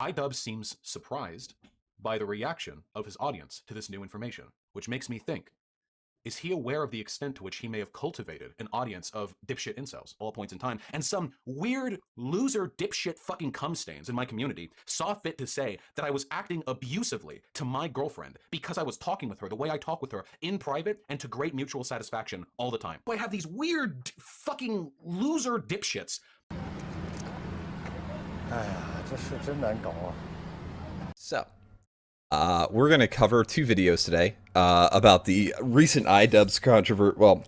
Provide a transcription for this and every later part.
Idubbz seems surprised by the reaction of his audience to this new information, which makes me think, is he aware of the extent to which he may have cultivated an audience of dipshit incels all points in time, and some weird loser dipshit fucking cum stains in my community saw fit to say that I was acting abusively to my girlfriend because I was talking with her the way I talk with her in private and to great mutual satisfaction all the time. I have these weird fucking loser dipshits. 哎呀，这是真难搞啊。 So, we're going to cover 2 videos today about the recent Idubbz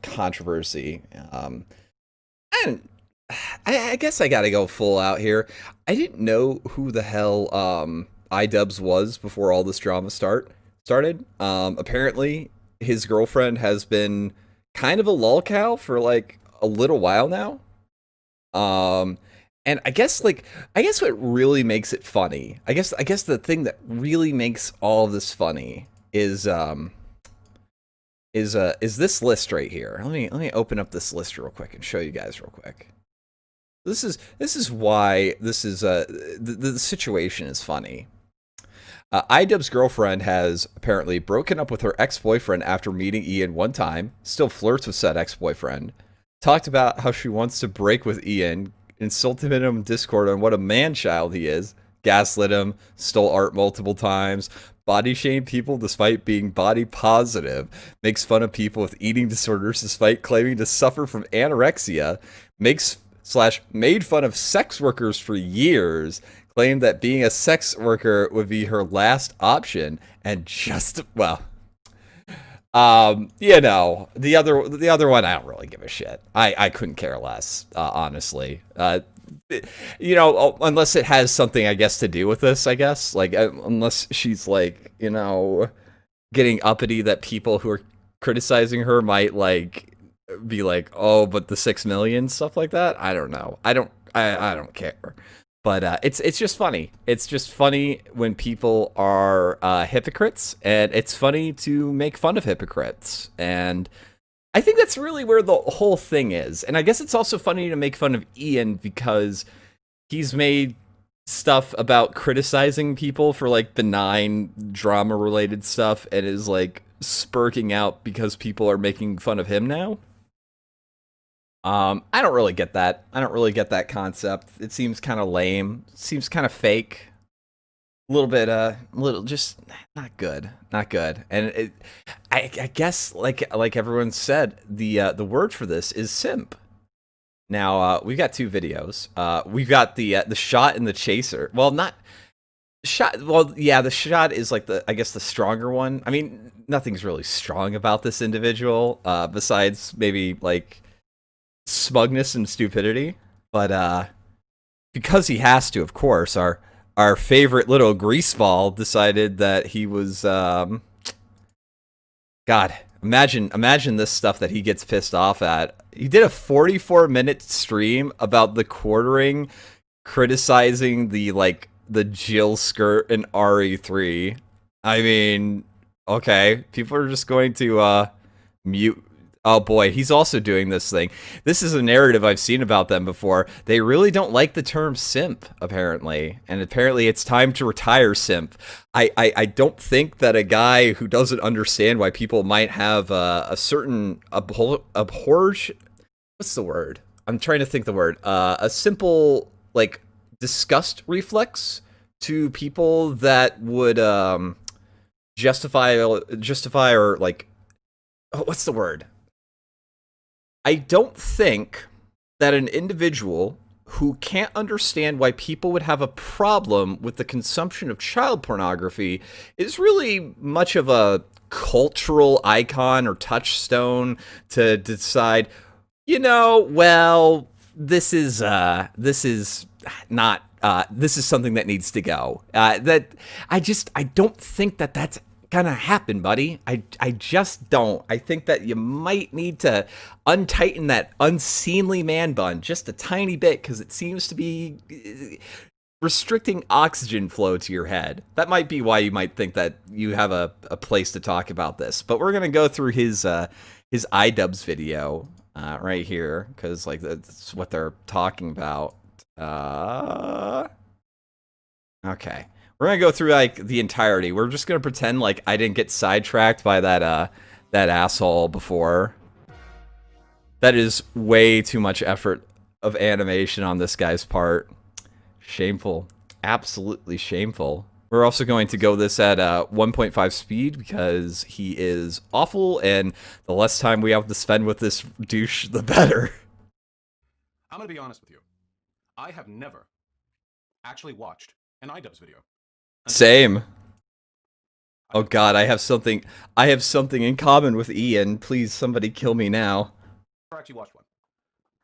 controversy. And I guess I got to go full out here. I didn't know who the hell Idubbz was before all this drama started. Apparently, his girlfriend has been kind of a lolcow for like a little while now. And I guess what really makes it funny, I guess the thing that really makes all of this funny is this list right here. Let me open up this list real quick and show you guys real quick. This is why this is the situation is funny. Idubbz's girlfriend has apparently broken up with her ex-boyfriend after meeting Ian one time, still flirts with said ex-boyfriend, talked about how she wants to break with Ian, insulted him in Discord on what a man-child he is, gaslit him, stole art multiple times, body shamed people despite being body positive, makes fun of people with eating disorders despite claiming to suffer from anorexia, made fun of sex workers for years, claimed that being a sex worker would be her last option, and just, well, you know, the other one, I don't really give a shit. I couldn't care less, honestly. You know, unless it has something, I guess, to do with this, I guess. Like, unless she's, like, you know, getting uppity that people who are criticizing her might, like, be like, oh, but the 6 million, stuff like that. I don't know. I don't care. But it's just funny. It's just funny when people are hypocrites, and it's funny to make fun of hypocrites. And I think that's really where the whole thing is. And I guess it's also funny to make fun of Ian because he's made stuff about criticizing people for like benign drama-related stuff and is like spurking out because people are making fun of him now. I don't really get that. I don't really get that concept. It seems kind of lame. It seems kind of fake. A little bit, just not good. Not good. And I guess, like everyone said, the word for this is simp. Now, we've got 2 videos. We've got the shot and the chaser. Well, not shot. Well, yeah, the shot is like I guess the stronger one. I mean, nothing's really strong about this individual, besides maybe like smugness and stupidity, but because he has to, of course, our favorite little greaseball decided that he was God, imagine this stuff that he gets pissed off at. He did a 44-minute stream about the quartering, criticizing the Jill skirt in RE3. I mean, okay, people are just going to mute. Oh boy, he's also doing this thing. This is a narrative I've seen about them before. They really don't like the term simp, apparently. And apparently it's time to retire simp. I don't think that a guy who doesn't understand why people might have a certain abhorrence... What's the word? I'm trying to think the word. A simple, like, disgust reflex to people that would justify or, like... Oh, what's the word? I don't think that an individual who can't understand why people would have a problem with the consumption of child pornography is really much of a cultural icon or touchstone to decide, you know, well, this is something that needs to go. That I don't think that that's gonna happen, buddy. I just don't. I think that you might need to untighten that unseemly man bun just a tiny bit, because it seems to be restricting oxygen flow to your head. That might be why you might think that you have a place to talk about this. But we're gonna go through his Idubbz video right here, because like that's what they're talking about. Okay. We're gonna go through like the entirety. We're just gonna pretend like I didn't get sidetracked by that asshole before. That is way too much effort of animation on this guy's part. Shameful. Absolutely shameful. We're also going to go this at 1.5 speed because he is awful, and the less time we have to spend with this douche, the better. I'm gonna be honest with you. I have never actually watched an Idubbz video. Same. Oh god, I have something in common with Ian. Please, somebody kill me now. I've actually watched one.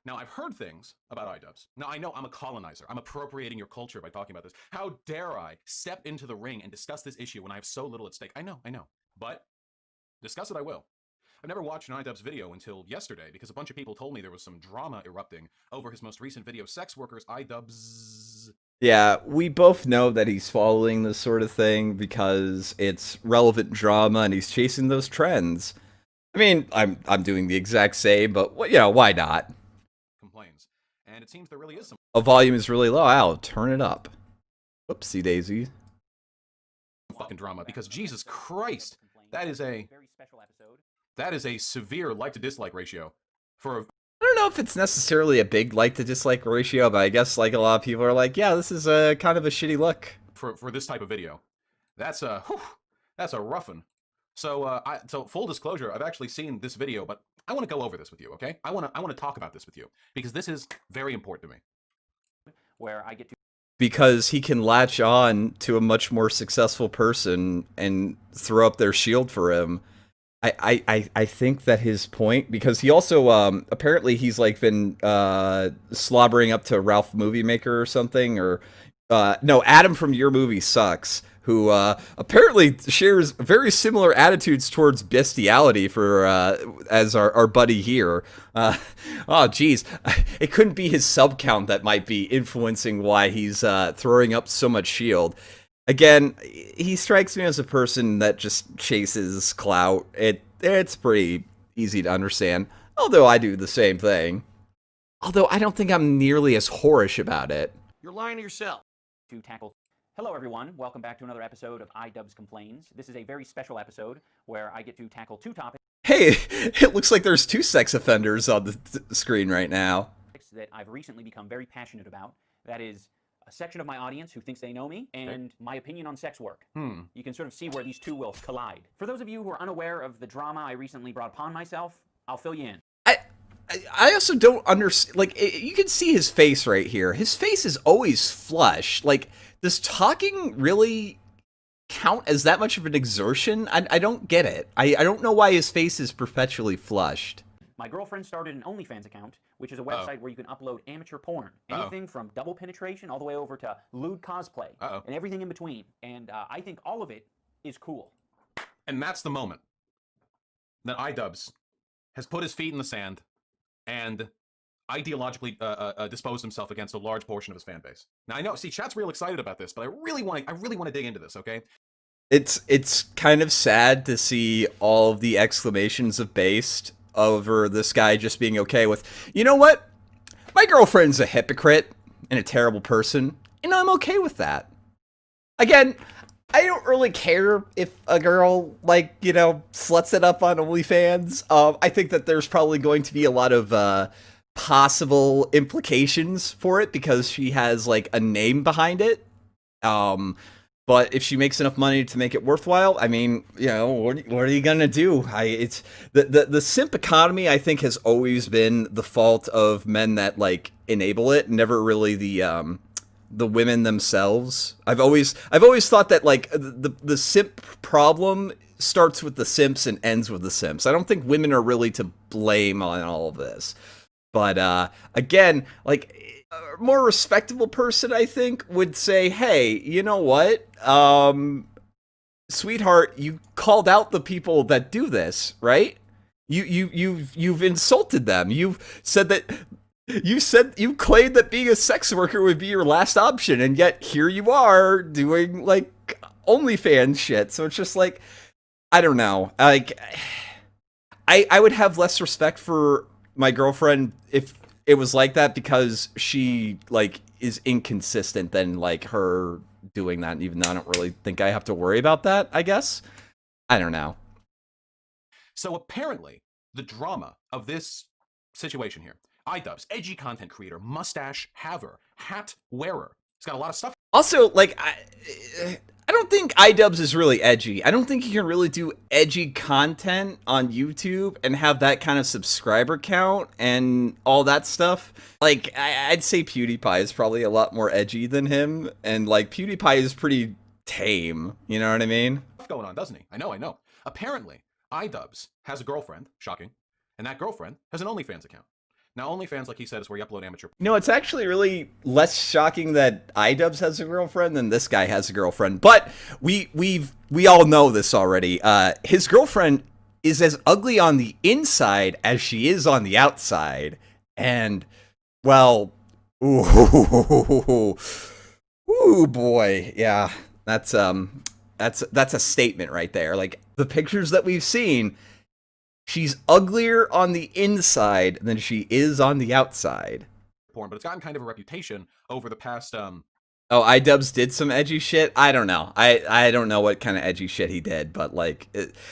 Now, I've heard things about Idubbz. Now, I know I'm a colonizer. I'm appropriating your culture by talking about this. How dare I step into the ring and discuss this issue when I have so little at stake? I know. But discuss it I will. I've never watched an Idubbz video until yesterday because a bunch of people told me there was some drama erupting over his most recent video, Sex Workers Idubbz. Yeah, we both know that he's following this sort of thing because it's relevant drama and he's chasing those trends. I mean, I'm doing the exact same, but why not? Complains, and it seems there really is some volume is really low. I'll turn it up. Whoopsie daisy. fucking drama because Jesus Christ, that is a severe like to dislike ratio for a I don't know if it's necessarily a big like to dislike ratio, but I guess like a lot of people are like, yeah, this is a kind of a shitty look for this type of video. That's a rough one. So so full disclosure, I've actually seen this video, but I want to go over this with you, okay? I want to talk about this with you because this is very important to me. Where I get to because he can latch on to a much more successful person and throw up their shield for him. I think that his point, because he also apparently he's like been slobbering up to Ralph Movie Maker or something, or no, Adam from Your Movie Sucks, who apparently shares very similar attitudes towards bestiality for as our buddy here. Oh geez, it couldn't be his sub count that might be influencing why he's throwing up so much shield. Again, he strikes me as a person that just chases clout. It's pretty easy to understand, although I do the same thing. Although I don't think I'm nearly as whorish about it. You're lying to yourself. To tackle. Hello everyone, welcome back to another episode of Idubbz Complains. This is a very special episode where I get to tackle two topics Hey, it looks like there's two sex offenders on the screen right now. that I've recently become very passionate about. That is a section of my audience who thinks they know me, and my opinion on sex work. You can sort of see where these two will collide. For those of you who are unaware of the drama I recently brought upon myself, I'll fill you in. I also don't understand, like, you can see his face right here. His face is always flush. Like, does talking really count as that much of an exertion? I don't get it. I don't know why his face is perpetually flushed. My girlfriend started an OnlyFans account, which is a website where you can upload amateur porn. Anything from double penetration all the way over to lewd cosplay. And everything in between. And I think all of it is cool. And that's the moment that Idubbz has put his feet in the sand and ideologically disposed himself against a large portion of his fan base. Now I know, see, chat's real excited about this, but I really want to dig into this, okay? It's kind of sad to see all of the exclamations of based over this guy just being okay with, you know what? My girlfriend's a hypocrite and a terrible person, and I'm okay with that. Again, I don't really care if a girl, like, you know, sluts it up on OnlyFans. I think that there's probably going to be a lot of possible implications for it because she has, like, a name behind it. But if she makes enough money to make it worthwhile, I mean, you know, what are you gonna do? It's the simp economy, I think, has always been the fault of men that like enable it, never really the women themselves. I've always thought that like the simp problem starts with the simps and ends with the simps. I don't think women are really to blame on all of this. But again, like, a more respectable person, I think, would say, hey, you know what? Sweetheart, you called out the people that do this, right? You've insulted them. You claimed that being a sex worker would be your last option, and yet here you are doing like OnlyFans shit. So it's just like, I don't know. Like, I would have less respect for my girlfriend if it was like that because she like is inconsistent than like her doing that, even though I don't really think I have to worry about that, I guess. I don't know. So apparently, the drama of this situation here, Idubbz, edgy content creator, mustache haver, hat wearer. He's got a lot of stuff. Also, like, I don't think Idubbz is really edgy. I don't think you can really do edgy content on YouTube and have that kind of subscriber count and all that stuff. Like, I'd say PewDiePie is probably a lot more edgy than him, and, like, PewDiePie is pretty tame, you know what I mean? Going on, doesn't he? I know. Apparently, Idubbz has a girlfriend, shocking, and that girlfriend has an OnlyFans account. Now, OnlyFans, like he said, is where you upload amateur. No, it's actually really less shocking that Idubbz has a girlfriend than this guy has a girlfriend. But we all know this already. His girlfriend is as ugly on the inside as she is on the outside, and well, ooh boy, yeah, that's a statement right there. Like the pictures that we've seen. She's uglier on the inside than she is on the outside. Porn, but it's gotten kind of a reputation over the past. Oh, Idubbz did some edgy shit? I don't know. I don't know what kind of edgy shit he did, but like,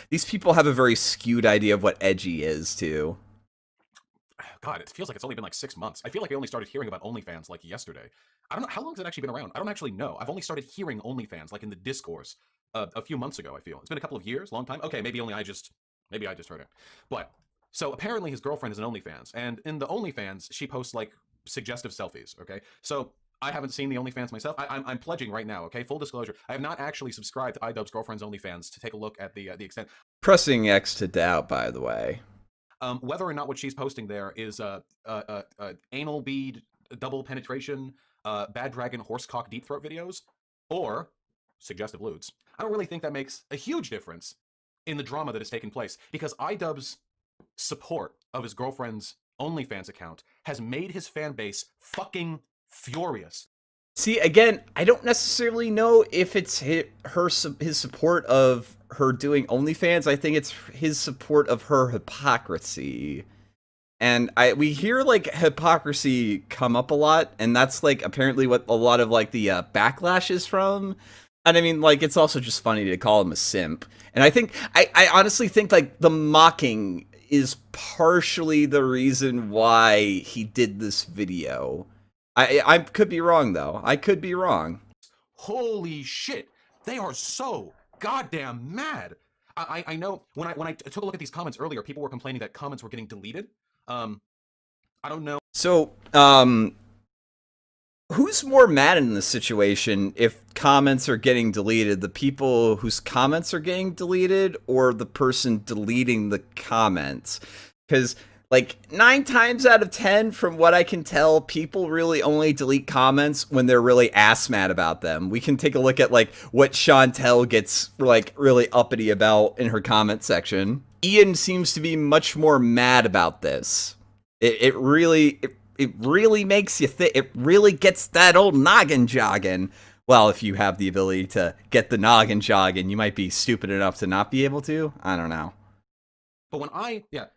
these people have a very skewed idea of what edgy is, too. God, it feels like it's only been like 6 months. I feel like I only started hearing about OnlyFans like yesterday. I don't know, how long has it actually been around? I don't actually know. I've only started hearing OnlyFans like in the discourse a few months ago, I feel. It's been a couple of years, long time. Okay, maybe I just heard it. But, so apparently his girlfriend is an OnlyFans, and in the OnlyFans, she posts, like, suggestive selfies, okay? So, I haven't seen the OnlyFans myself. I'm pledging right now, okay? Full disclosure. I have not actually subscribed to Idubbz' girlfriend's OnlyFans to take a look at the extent. Pressing X to doubt, by the way. Whether or not what she's posting there is anal bead, double penetration, bad dragon, horsecock, deep throat videos, or suggestive lewds. I don't really think that makes a huge difference in the drama that has taken place, because Idubbz' support of his girlfriend's OnlyFans account has made his fan base fucking furious. See, again, I don't necessarily know if it's his support of her doing OnlyFans. I think it's his support of her hypocrisy. And we hear, like, hypocrisy come up a lot, and that's, like, apparently what a lot of, like, the backlash is from. And I mean, like, it's also just funny to call him a simp. And I think, I honestly think, like, the mocking is partially the reason why he did this video. I could be wrong, though. I could be wrong. Holy shit. They are so goddamn mad. I know, when I took a look at these comments earlier, people were complaining that comments were getting deleted. I don't know. So, who's more mad in this situation if comments are getting deleted? The people whose comments are getting deleted, or the person deleting the comments? Because, like, 9 times out of 10, from what I can tell, people really only delete comments when they're really ass mad about them. We can take a look at, like, what Chantel gets, like, really uppity about in her comment section. Ian seems to be much more mad about this. It really makes you think. It really gets that old noggin jogging. Well, if you have the ability to get the noggin jogging, you might be stupid enough to not be able to. I don't know. But when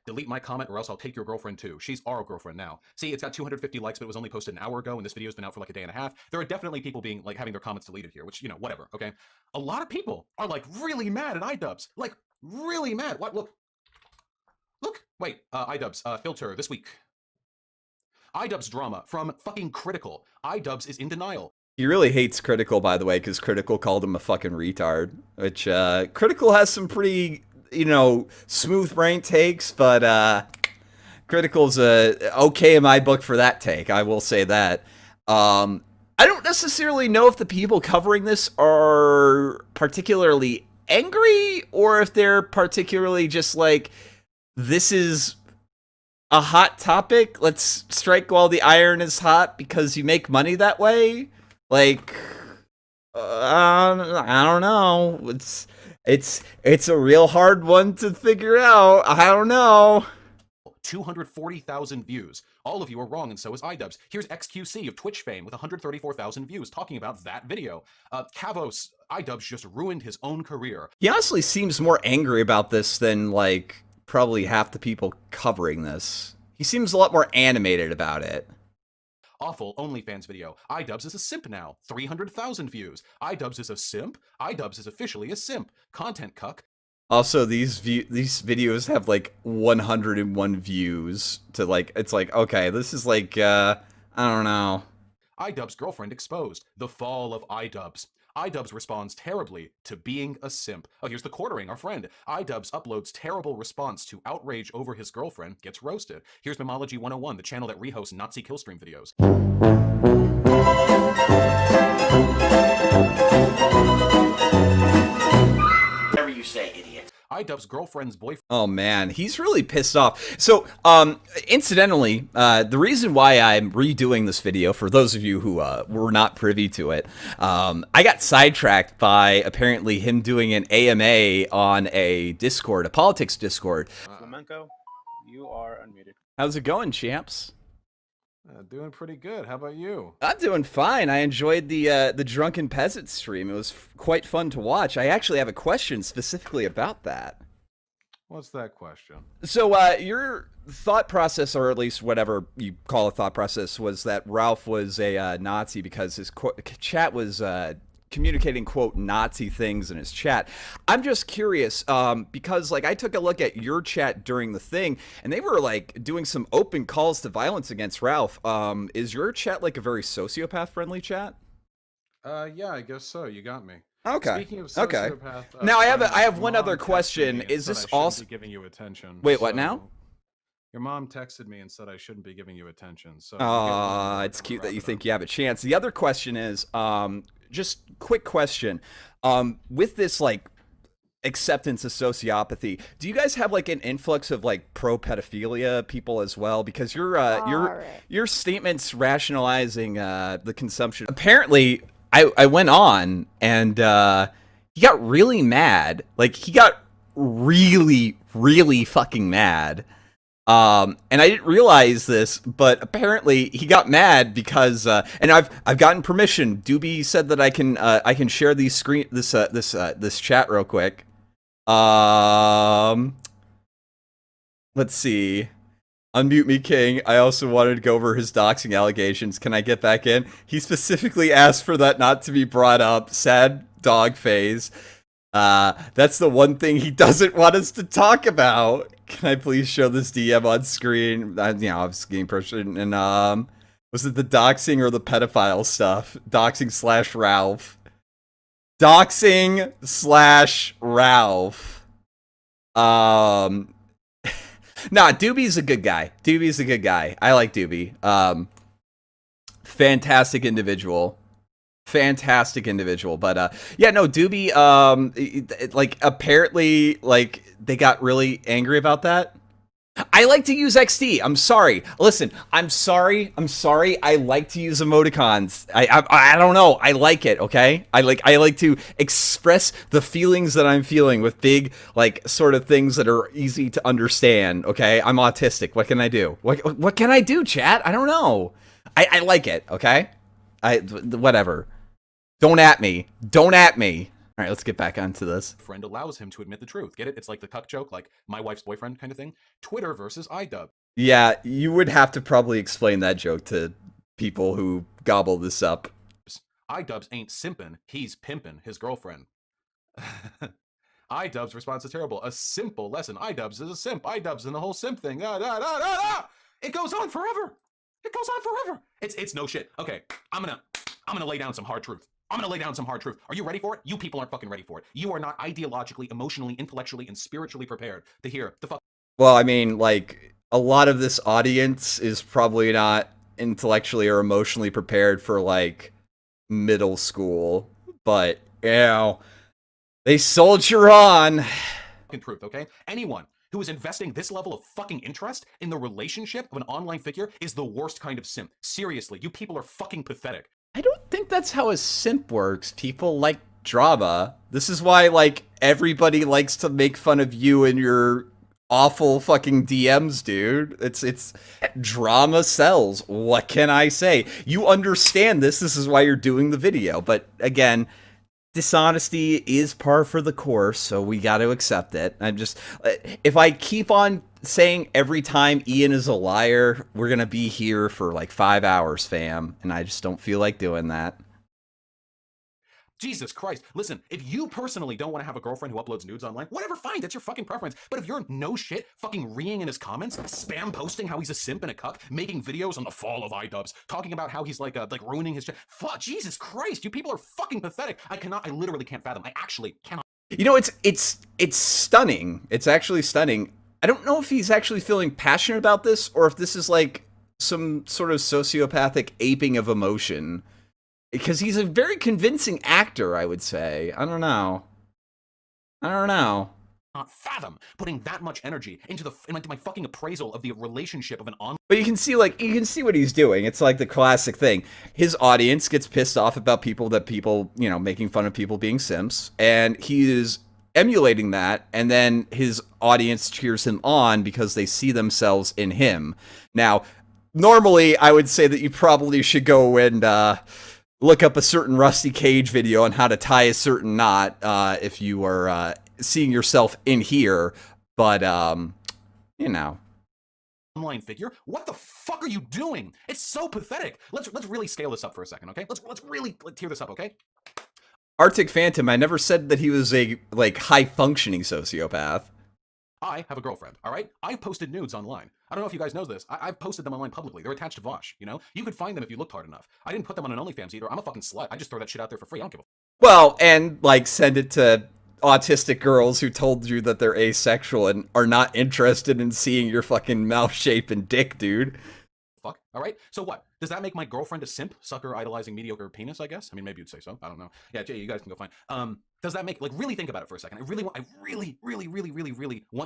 delete my comment or else I'll take your girlfriend too. She's our girlfriend now. See, it's got 250 likes, but it was only posted an hour ago, and this video's been out for like a day and a half. There are definitely people being, like, having their comments deleted here, which, you know, whatever, okay? A lot of people are, like, really mad at Idubbz. Like, really mad. What? Look. Wait, Idubbz, filter this week. Idubbz drama from fucking Critical. Idubbz is in denial. He really hates Critical, by the way, because Critical called him a fucking retard. Which, Critical has some pretty, you know, smooth brain takes, but, Critical's, okay in my book for that take, I will say that. I don't necessarily know if the people covering this are particularly angry, or if they're particularly just like, this is a hot topic, let's strike while the iron is hot because you make money that way. Like, I don't know. It's a real hard one to figure out. I don't know. 240,000 views. All of you are wrong, and so is Idubbz. Here's XQC of Twitch fame with 134,000 views talking about that video. Kavos, Idubbz just ruined his own career. He honestly seems more angry about this than, like, probably half the people covering this. He seems a lot more animated about it. Awful OnlyFans video. Idubbz is a simp now. 300,000 views. Idubbz is a simp. Idubbz is officially a simp. Content cuck. Also, these videos have like 101 views to like, it's like, okay, this is like, I don't know. Idubbz girlfriend exposed. The fall of Idubbz. Idubbz responds terribly to being a simp. Oh, here's the quartering, our friend. Idubbz uploads terrible response to outrage over his girlfriend, gets roasted. Here's Memology 101, the channel that rehosts Nazi killstream videos. Whatever you say, idiot. Idubbz girlfriend's boyfriend. Oh man, he's really pissed off. So, incidentally, the reason why I'm redoing this video, for those of you who were not privy to it, I got sidetracked by apparently him doing an AMA on a Discord, a politics Discord. Flamenco, you are unmuted. How's it going, champs? Doing pretty good. How about you? I'm doing fine. I enjoyed the Drunken Peasant stream. It was quite fun to watch. I actually have a question specifically about that. What's that question? So, your thought process, or at least whatever you call a thought process, was that Ralph was a Nazi because his chat was communicating, quote, Nazi things in his chat. I'm just curious, because, like, I took a look at your chat during the thing, and they were, like, doing some open calls to violence against Ralph. Is your chat, like, a very sociopath-friendly chat? Yeah, I guess so. You got me. Okay. Speaking of sociopath, Now, I have your one mom other texted question. me and Is said this I shouldn't also be giving you attention? Wait, what now? Your mom texted me and said I shouldn't be giving you attention. So it's cute that you think you have a chance. The other question is, just quick question. With this, like, acceptance of sociopathy, do you guys have, like, an influx of, like, pro-pedophilia people as well? Because your statements rationalizing the consumption. Apparently, I went on and he got really mad. Like, he got really, really fucking mad. And I didn't realize this, but apparently he got mad because, and I've gotten permission. Doobie said that I can share this chat real quick. Let's see. Unmute me, King. I also wanted to go over his doxing allegations. Can I get back in? He specifically asked for that not to be brought up. Sad dog phase. That's the one thing he doesn't want us to talk about. Can I please show this DM on screen? You know, I was getting person, and was it the doxing or the pedophile stuff? Doxing / Ralph. Doxing / Ralph. Nah, Doobie's a good guy. Doobie's a good guy. I like Doobie. Fantastic individual. Fantastic individual. But yeah, no, Doobie, like, apparently, like, they got really angry about that. I like to use XD. I'm sorry. Listen, I'm sorry. I like to use emoticons. I don't know. I like it, okay? I like to express the feelings that I'm feeling with big, like, sort of things that are easy to understand, okay? I'm autistic. What can I do? What can I do, chat? I don't know. I like it, okay? Whatever. Don't at me. Don't at me. All right, let's get back onto this. Friend allows him to admit the truth. Get it? It's like the cuck joke, like my wife's boyfriend kind of thing. Twitter versus Idubbz. Yeah, you would have to probably explain that joke to people who gobble this up. Idubbz ain't simpin', he's pimpin' his girlfriend. Idubbz response is terrible. A simple lesson. Idubbz is a simp. Idubbz and the whole simp thing. It goes on forever. It goes on forever. It's no shit. Okay, I'm gonna lay down some hard truth. I'm gonna lay down some hard truth. Are you ready for it? You people aren't fucking ready for it. You are not ideologically, emotionally, intellectually, and spiritually prepared to hear the fuck. Well, I mean, like, a lot of this audience is probably not intellectually or emotionally prepared for, like, middle school. But, you know, they soldier on. Truth, okay? Anyone who is investing this level of fucking interest in the relationship of an online figure is the worst kind of simp. Seriously, you people are fucking pathetic. I don't think that's how a simp works. People like drama. This is why, like, everybody likes to make fun of you and your awful fucking DMs, dude. It's drama sells. What can I say? You understand this. This is why you're doing the video. But again, dishonesty is par for the course, so we got to accept it. I'm just, if I keep on saying every time Ian is a liar, we're gonna be here for like 5 hours, fam, and I just don't feel like doing that. Jesus Christ. Listen, if you personally don't want to have a girlfriend who uploads nudes online, whatever, fine, that's your fucking preference. But if you're no shit fucking reeing in his comments, spam posting how he's a simp and a cuck, making videos on the fall of Idubbz, talking about how he's like ruining his shit. Fuck, Jesus Christ, you people are fucking pathetic. I literally can't fathom. I actually cannot. You know, it's stunning. It's actually stunning. I don't know if he's actually feeling passionate about this or if this is like some sort of sociopathic aping of emotion. Because he's a very convincing actor, I would say. I don't know. Not fathom putting that much energy into my fucking appraisal of the relationship of an online. But you can see what he's doing. It's like the classic thing. His audience gets pissed off about people, you know, making fun of people being simps, and he is emulating that, and then his audience cheers him on because they see themselves in him. Now, normally I would say that you probably should go and look up a certain Rusty Cage video on how to tie a certain knot if you are seeing yourself in here, but you know. Online figure? What the fuck are you doing? It's so pathetic. Let's really scale this up for a second, okay? Let's really tear this up, okay? Arctic Phantom, I never said that he was a like high-functioning sociopath. I have a girlfriend, all right? I've posted nudes online. I don't know if you guys know this. I've posted them online publicly. They're attached to Vaush, you know? You could find them if you looked hard enough. I didn't put them on an OnlyFans either. I'm a fucking slut. I just throw that shit out there for free. I don't give a Well, and like send it to autistic girls who told you that they're asexual and are not interested in seeing your fucking mouth shape and dick, dude. fuck, all right? So what? Does that make my girlfriend a simp, sucker, idolizing mediocre penis, I guess? I mean, maybe you'd say so. I don't know. Yeah, Jay, you guys can go find. Does that make, like, really think about it for a second. I really want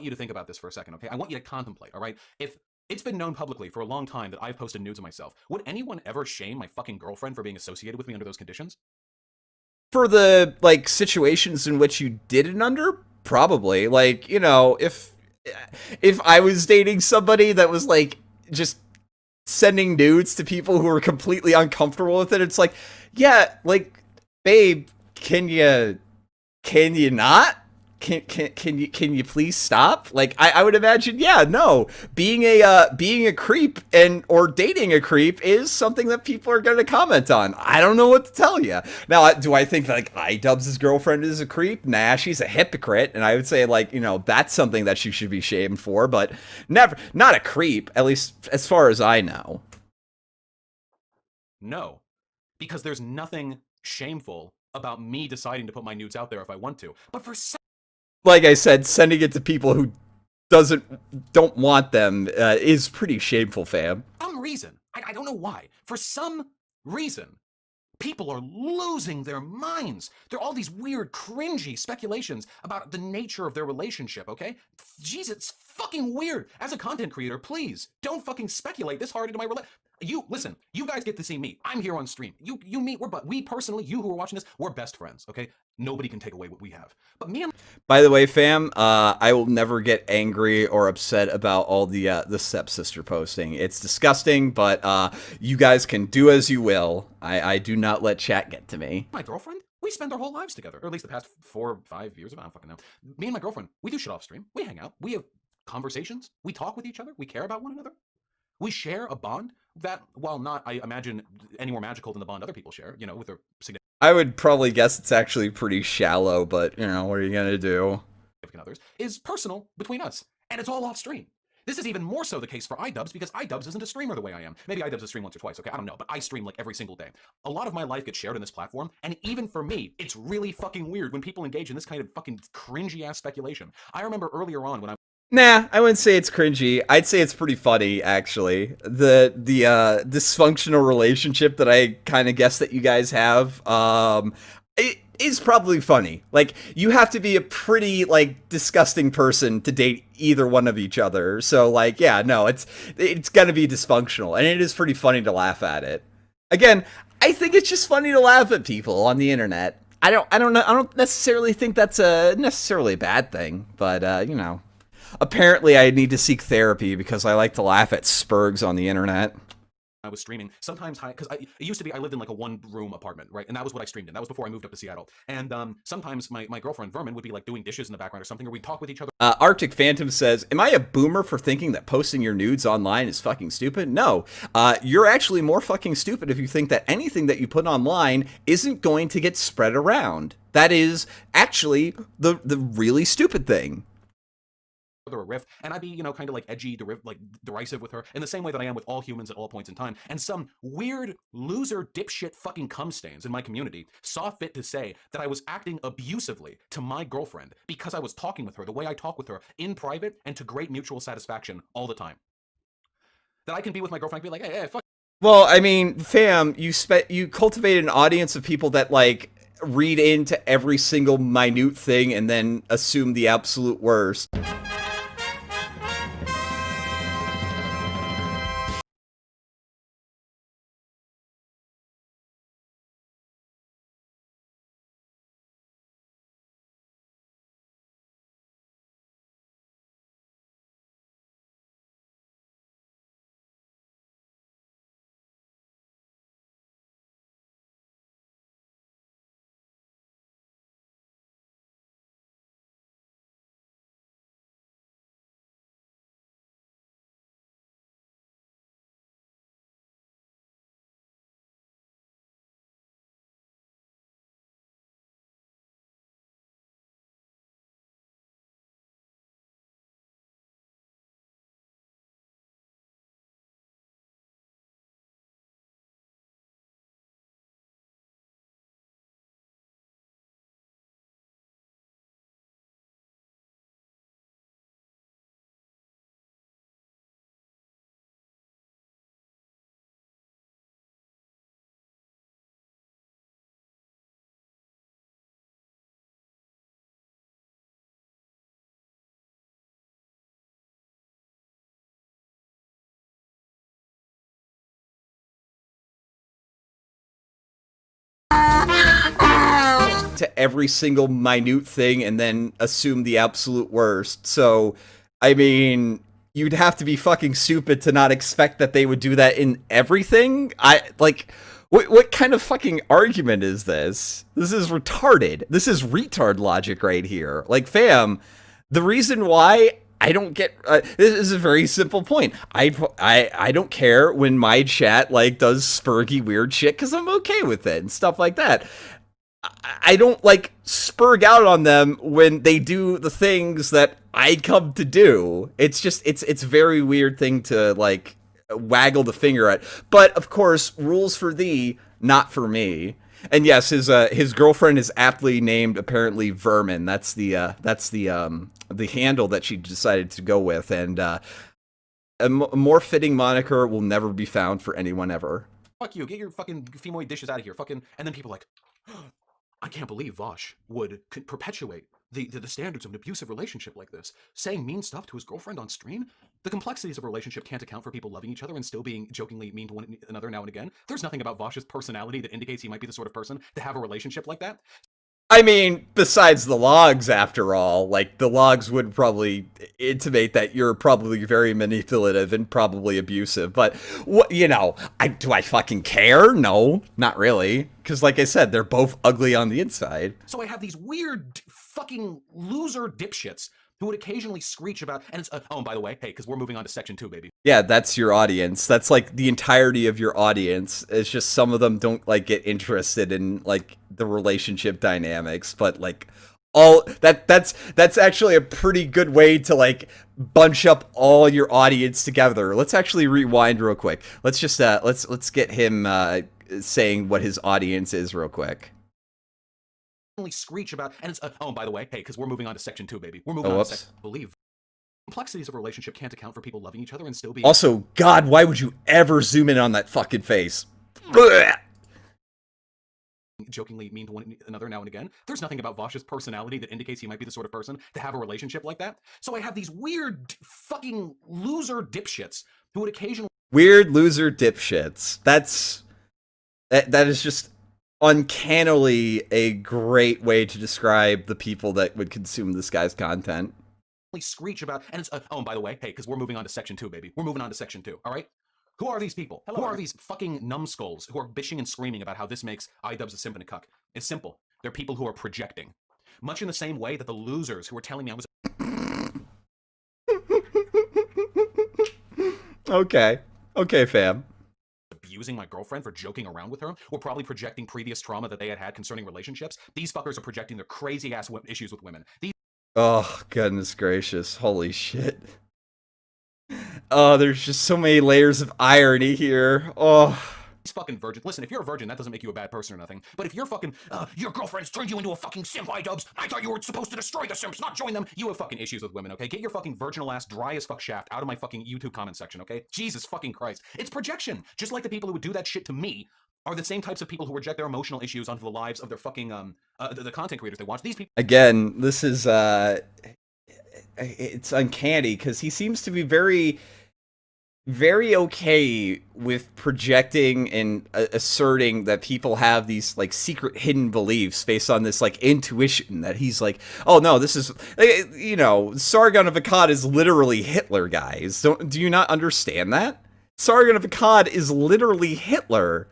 you to think about this for a second, okay? I want you to contemplate, all right? If it's been known publicly for a long time that I've posted nudes of myself, would anyone ever shame my fucking girlfriend for being associated with me under those conditions? For the, like, situations in which you did it under, probably. Like, you know, if I was dating somebody that was, like, just sending nudes to people who were completely uncomfortable with it, it's like, yeah, like, babe, can you not? Can you please stop? Like, I would imagine, yeah, no, being a creep or dating a creep is something that people are going to comment on. I don't know what to tell you. Now, do I think like Idubbz' girlfriend is a creep? Nah, she's a hypocrite, and I would say, like, you know, that's something that she should be shamed for, but never, not a creep, at least as far as I know. No, because there's nothing shameful about me deciding to put my nudes out there if I want to, but for some like I said, sending it to people who don't want them is pretty shameful, fam. reason, I don't know why, for some reason, people are losing their minds. There are all these weird, cringy speculations about the nature of their relationship, okay? Jeez, it's fucking weird. As a content creator, please, don't fucking speculate this hard into my relationship. Listen, you guys get to see me. I'm here on stream. We personally, you who are watching this, we're best friends, okay? Nobody can take away what we have. But me and... By the way, fam, I will never get angry or upset about all the stepsister posting. It's disgusting, but you guys can do as you will. I do not let chat get to me. My girlfriend? We spend our whole lives together, or at least the past 4 or 5 years. I don't fucking know. Me and my girlfriend, we do shit off stream. We hang out. We have conversations. We talk with each other. We care about one another. We share a bond that, while not, I imagine, any more magical than the bond other people share, you know, with their significant I would probably guess it's actually pretty shallow, but, you know, what are you gonna do? others, is personal between us, and it's all off stream. This is even more so the case for Idubbz, because Idubbz isn't a streamer the way I am. Maybe Idubbz has streamed once or twice, okay? I don't know, but I stream like every single day. A lot of my life gets shared on this platform, and even for me, it's really fucking weird when people engage in this kind of fucking cringy-ass speculation. I remember earlier on when I... Nah, I wouldn't say it's cringy. I'd say it's pretty funny, actually. The dysfunctional relationship that I kind of guess that you guys have, it is probably funny. Like, you have to be a pretty, like, disgusting person to date either one of each other. So, like, yeah, no, it's gonna be dysfunctional, and it is pretty funny to laugh at it. Again, I think it's just funny to laugh at people on the internet. I don't necessarily think that's necessarily a bad thing, but you know. Apparently, I need to seek therapy because I like to laugh at spurgs on the internet. I was streaming sometimes because it used to be I lived in like a one-room apartment, right? And that was what I streamed in. That was before I moved up to Seattle. And sometimes my girlfriend Vermin would be like doing dishes in the background or something, or we'd talk with each other. Arctic Phantom says, am I a boomer for thinking that posting your nudes online is fucking stupid? No. You're actually more fucking stupid if you think that anything that you put online isn't going to get spread around. That is actually the really stupid thing. A riff, and I'd be, kind of like edgy, derisive with her, in the same way that I am with all humans at all points in time. And some weird loser dipshit fucking cum stains in my community saw fit to say that I was acting abusively to my girlfriend because I was talking with her the way I talk with her in private and to great mutual satisfaction all the time. That I can be with my girlfriend and be like, hey, fuck. Well, I mean, fam, you cultivate an audience of people that like read into every single minute thing and then assume the absolute worst. To every single minute thing and then assume the absolute worst. So, I mean, you'd have to be fucking stupid to not expect that they would do that in everything. What kind of fucking argument is this? This is retarded. This is retard logic right here. Like, fam, the reason why I don't get this is a very simple point. I don't care when my chat like does spurgy weird shit because I'm okay with it and stuff like that. I don't like spurg out on them when they do the things that I come to do. It's just it's a very weird thing to like waggle the finger at. But of course, rules for thee, not for me. And yes, his girlfriend is aptly named apparently Vermin. That's the handle that she decided to go with, and a more fitting moniker will never be found for anyone ever. Fuck you, get your fucking femoid dishes out of here, fucking. And then people like, I can't believe Vaush would perpetuate the standards of an abusive relationship like this, saying mean stuff to his girlfriend on stream. The complexities of a relationship can't account for people loving each other and still being jokingly mean to one another now and again. There's nothing about Vaush's personality that indicates he might be the sort of person to have a relationship like that. I mean, besides the logs, after all, like, the logs would probably intimate that you're probably very manipulative and probably abusive, but, do I fucking care? No, not really, because like I said, they're both ugly on the inside. So I have these weird fucking loser dipshits who would occasionally screech about, and it's, oh, and by the way, hey, because we're moving on to section 2, baby. Yeah, that's your audience. That's, like, the entirety of your audience. It's just some of them don't, like, get interested in, like, the relationship dynamics, but, like, all that's actually a pretty good way to, like, bunch up all your audience together. Let's actually rewind real quick. Let's just, let's get him, saying what his audience is real quick. Screech about, and it's, oh, and by the way, hey, because we're moving on to section 2, baby. We're moving on to section, believe. Complexities of a relationship can't account for people loving each other and still being. Also, God, why would you ever zoom in on that fucking face? Blech. Jokingly mean to one another now and again. There's nothing about Vaush's personality that indicates he might be the sort of person to have a relationship like that. So I have these weird fucking loser dipshits who would occasionally. Weird loser dipshits. That is just uncannily a great way to describe the people that would consume this guy's content. Screech about, and it's, oh, and by the way, hey, because we're moving on to section 2, baby. We're moving on to section 2, all right? Who are these people? Hello, Who are Eric. these fucking numbskulls who are bitching and screaming about how this makes Idubbz a simp and a cuck? It's simple. They're people who are projecting. Much in the same way that the losers who were telling me I was Okay. Okay, fam. abusing my girlfriend for joking around with her were probably projecting previous trauma that they had concerning relationships. These fuckers are projecting their crazy-ass issues with women. These Oh, goodness gracious. Holy shit. Oh, there's just so many layers of irony here. Oh. fucking virgins. Listen, if you're a virgin, that doesn't make you a bad person or nothing. But if you're fucking, your girlfriend's turned you into a fucking simp, Idubbz. I thought you were supposed to destroy the simps, not join them. You have fucking issues with women, okay? Get your fucking virginal ass, dry as fuck shaft out of my fucking YouTube comment section, okay? Jesus fucking Christ. It's projection. Just like the people who would do that shit to me are the same types of people who project their emotional issues onto the lives of their fucking, the content creators they watch. These people. Again, this is, it's uncanny because he seems to be very okay with projecting and asserting that people have these like secret hidden beliefs based on this like intuition that he's like, oh no, this is, you know, Sargon of Akkad is literally Hitler, guys. Do you not understand that? Sargon of Akkad is literally Hitler.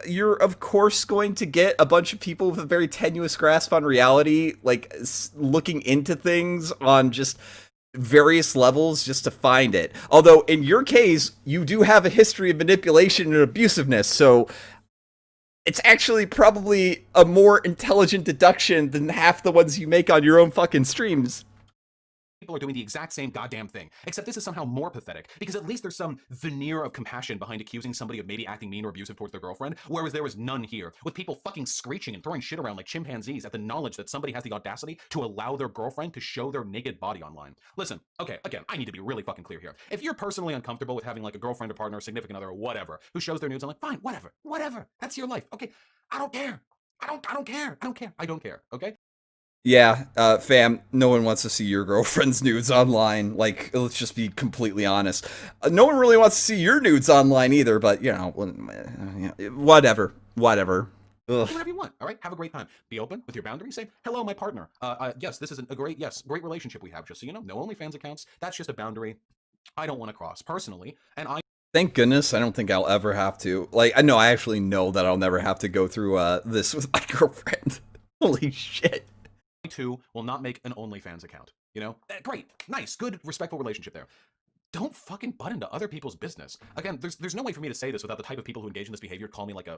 You're of course going to get a bunch of people with a very tenuous grasp on reality, like looking into things on just various levels just to find it. Although in your case, you do have a history of manipulation and abusiveness, so it's actually probably a more intelligent deduction than half the ones you make on your own fucking streams. People are doing the exact same goddamn thing, except this is somehow more pathetic, because at least there's some veneer of compassion behind accusing somebody of maybe acting mean or abusive towards their girlfriend, whereas there was none here, with people fucking screeching and throwing shit around like chimpanzees at the knowledge that somebody has the audacity to allow their girlfriend to show their naked body online. Listen, okay, again, I need to be really fucking clear here. If you're personally uncomfortable with having like a girlfriend or partner or significant other or whatever who shows their nudes, I'm like, fine, whatever, that's your life, okay? I don't care, I don't care, okay? Yeah, fam, no one wants to see your girlfriend's nudes online. Like, let's just be completely honest. No one really wants to see your nudes online either, but, you know, whatever. Do whatever you want, all right? Have a great time. Be open with your boundaries. Say, hello, my partner. Yes, this is a great relationship we have, just so you know. No OnlyFans accounts. That's just a boundary I don't want to cross, personally. And thank goodness I don't think I'll ever have to. Like, I know I actually know that I'll never have to go through this with my girlfriend. Holy shit. too will not make an OnlyFans account. You know? Great, nice, good, respectful relationship there. Don't fucking butt into other people's business. Again, there's no way for me to say this without the type of people who engage in this behavior call me like a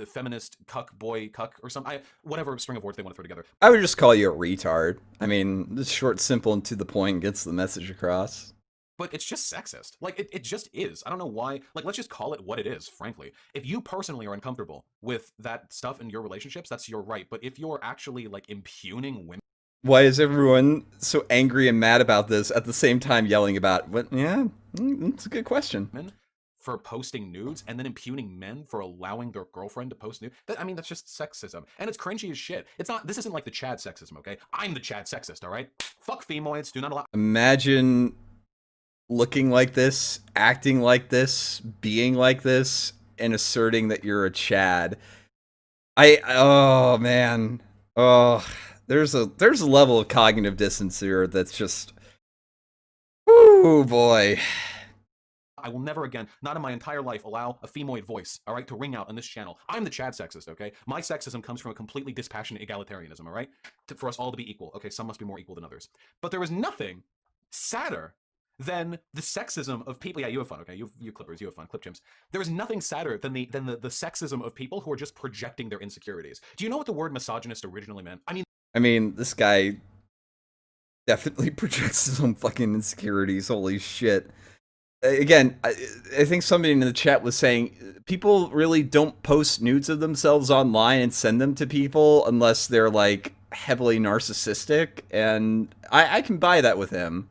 feminist cuck boy cuck or something. Whatever string of words they want to throw together. I would just call you a retard. I mean, it's short, simple, and to the point, gets the message across. But it's just sexist. Like, it just is. I don't know why. Like, let's just call it what it is, frankly. If you personally are uncomfortable with that stuff in your relationships, that's your right. But if you're actually, like, impugning women... Why is everyone so angry and mad about this at the same time yelling about it? Yeah, that's a good question. For posting nudes and then impugning men for allowing their girlfriend to post nudes. I mean, that's just sexism. And it's cringy as shit. It's not, this isn't like the Chad sexism, okay? I'm the Chad sexist, all right? Fuck femoids, do not allow... Imagine looking like this, acting like this, being like this, and asserting that you're a Chad. Oh man. Oh, there's a level of cognitive dissonance here that's just, oh boy. I will never again, not in my entire life, allow a femoid voice, all right, to ring out on this channel. I'm the Chad sexist, okay? My sexism comes from a completely dispassionate egalitarianism, all right? For us all to be equal. Okay, some must be more equal than others. But there is nothing sadder than the sexism of people. Yeah, you have fun, okay? You clippers, you have fun, clip chimps. There is nothing sadder than the sexism of people who are just projecting their insecurities. Do you know what the word misogynist originally meant? I mean, this guy definitely projects his own fucking insecurities. Holy shit. Again, I think somebody in the chat was saying people really don't post nudes of themselves online and send them to people unless they're like heavily narcissistic, and I can buy that with him.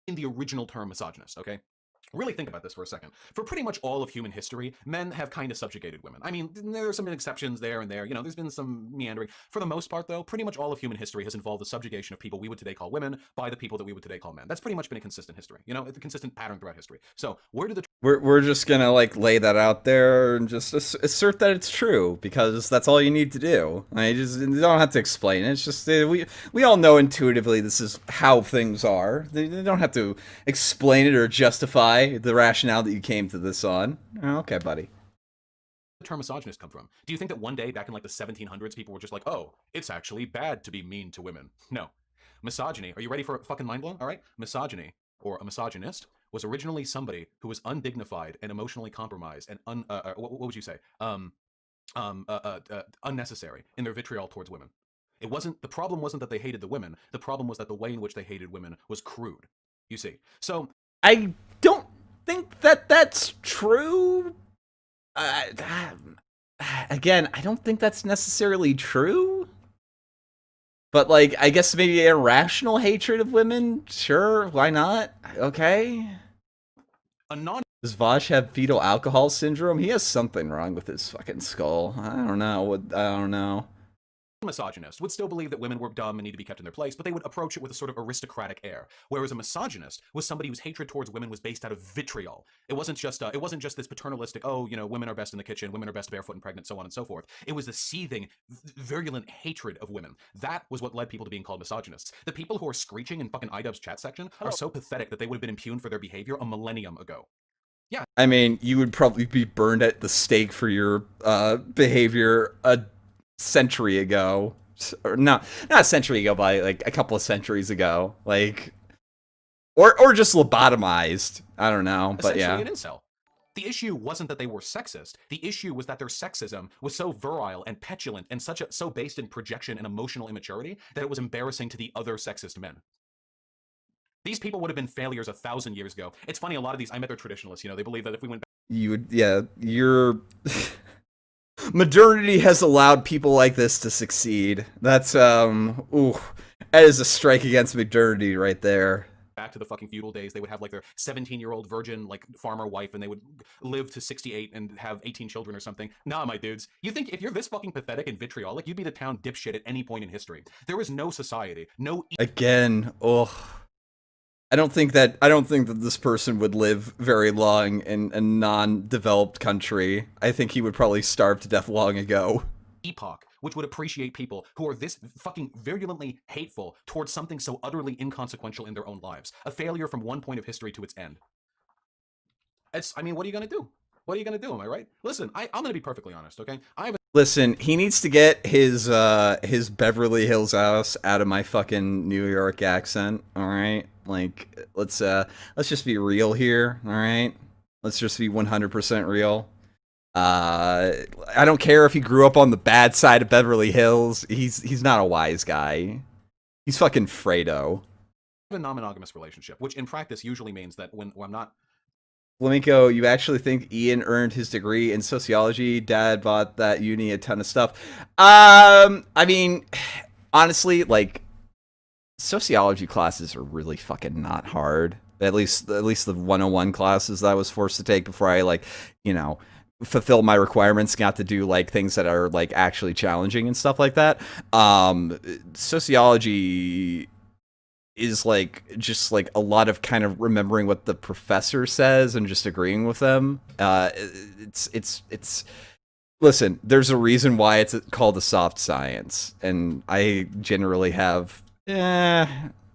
In the original term misogynist, okay? Really think about this for a second. For pretty much all of human history, men have kind of subjugated women. I mean, there are some exceptions there and there. You know, there's been some meandering. For the most part, though, pretty much all of human history has involved the subjugation of people we would today call women by the people that we would today call men. That's pretty much been a consistent history. You know, it's a consistent pattern throughout history. So, where did the We're just gonna like lay that out there and just assert that it's true, because that's all you need to do. You don't have to explain it. It's just we all know intuitively this is how things are. They don't have to explain it or justify the rationale that you came to this on. Okay, buddy. The term misogynist come from? Do you think that one day back in like the 1700s people were just like, oh, it's actually bad to be mean to women? No. Misogyny, are you ready for a fucking mind blown? All right. Misogyny, or a misogynist, was originally somebody who was undignified and emotionally compromised and what would you say? Unnecessary in their vitriol towards women. The problem wasn't that they hated the women. The problem was that the way in which they hated women was crude. You see. So I don't think that that's true. Again, I don't think that's necessarily true. But, like, I guess maybe irrational hatred of women? Sure, why not? Okay. Does Vaush have fetal alcohol syndrome? He has something wrong with his fucking skull. I don't know. Misogynist would still believe that women were dumb and need to be kept in their place, but they would approach it with a sort of aristocratic air. Whereas a misogynist was somebody whose hatred towards women was based out of vitriol. It wasn't just this paternalistic, oh, you know, women are best in the kitchen, women are best barefoot and pregnant, so on and so forth. It was the seething, virulent hatred of women. That was what led people to being called misogynists. The people who are screeching in fucking Idubbz chat section are so pathetic that they would have been impugned for their behavior a millennium ago. Yeah. I mean, you would probably be burned at the stake for your behavior a century ago. Or not a century ago, but like a couple of centuries ago. Like, or just lobotomized. I don't know, but yeah. An incel. The issue wasn't that they were sexist. The issue was that their sexism was so virile and petulant and so based in projection and emotional immaturity that it was embarrassing to the other sexist men. These people would have been failures 1,000 years ago. It's funny, a lot of these, I met their traditionalists, you know, they believe that if we went back... You would, yeah, modernity has allowed people like this to succeed. That's, that is a strike against modernity right there. Back to the fucking feudal days, they would have like their 17-year-old virgin, like, farmer wife, and they would live to 68 and have 18 children or something. Nah, my dudes. You think if you're this fucking pathetic and vitriolic, you'd be the town dipshit at any point in history. There was no society, no... Again, I don't think that this person would live very long in a non-developed country. I think he would probably starve to death long ago. Epoch, which would appreciate people who are this fucking virulently hateful towards something so utterly inconsequential in their own lives. A failure from one point of history to its end. I mean, what are you gonna do? What are you gonna do, am I right? Listen, I'm gonna be perfectly honest, okay? Listen, he needs to get his Beverly Hills house out of my fucking New York accent, alright? Like, let's just be real here, alright? Let's just be 100% real. I don't care if he grew up on the bad side of Beverly Hills. He's not a wise guy. He's fucking Fredo. I have a non-monogamous relationship, which in practice usually means that when I'm not... Flamenco, you actually think Ian earned his degree in sociology? Dad bought that uni a ton of stuff. I mean, honestly, like, sociology classes are really fucking not hard. At least the 101 classes that I was forced to take before I, like, you know, fulfill my requirements, got to do, like, things that are, like, actually challenging and stuff like that. Sociology is like just like a lot of kind of remembering what the professor says and just agreeing with them. It's listen, there's a reason why it's called a soft science, and I generally have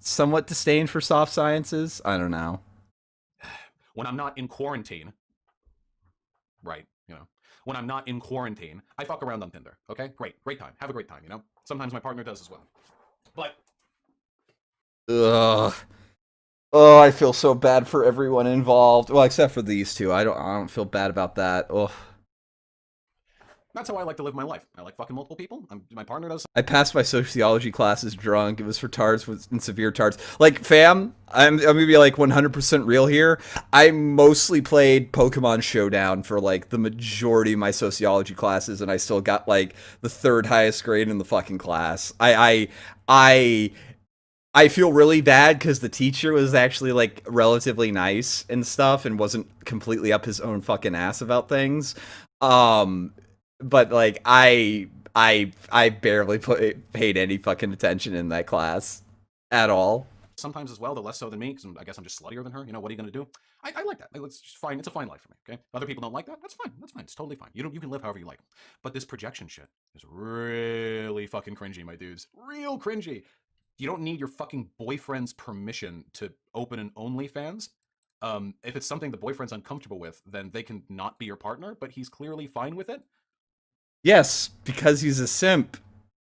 somewhat disdain for soft sciences. I don't know. When I'm not in quarantine, right, you know, when I'm not in quarantine, I fuck around on Tinder, okay? Great time. Have a great time, you know? Sometimes my partner does as well. But ugh. Oh, I feel so bad for everyone involved. Well, except for these two. I don't feel bad about that. Ugh. That's how I like to live my life. I like fucking multiple people. My partner does. I passed my sociology classes drunk. It was for tards and severe tards. Like, fam, I'm gonna be like 100% real here. I mostly played Pokemon Showdown for like the majority of my sociology classes, and I still got like the 3rd highest grade in the fucking class. I feel really bad because the teacher was actually, like, relatively nice and stuff and wasn't completely up his own fucking ass about things. But, like, I barely paid any fucking attention in that class at all. Sometimes as well, the less so than me, because I guess I'm just sluttier than her. You know, what are you going to do? I like that. Like, it's just fine. It's a fine life for me. Okay. Other people don't like that. That's fine. That's fine. It's totally fine. You can live however you like. But this projection shit is really fucking cringy, my dudes. Real cringy. You don't need your fucking boyfriend's permission to open an OnlyFans. If it's something the boyfriend's uncomfortable with, then they can not be your partner. But he's clearly fine with it. Yes, because he's a simp.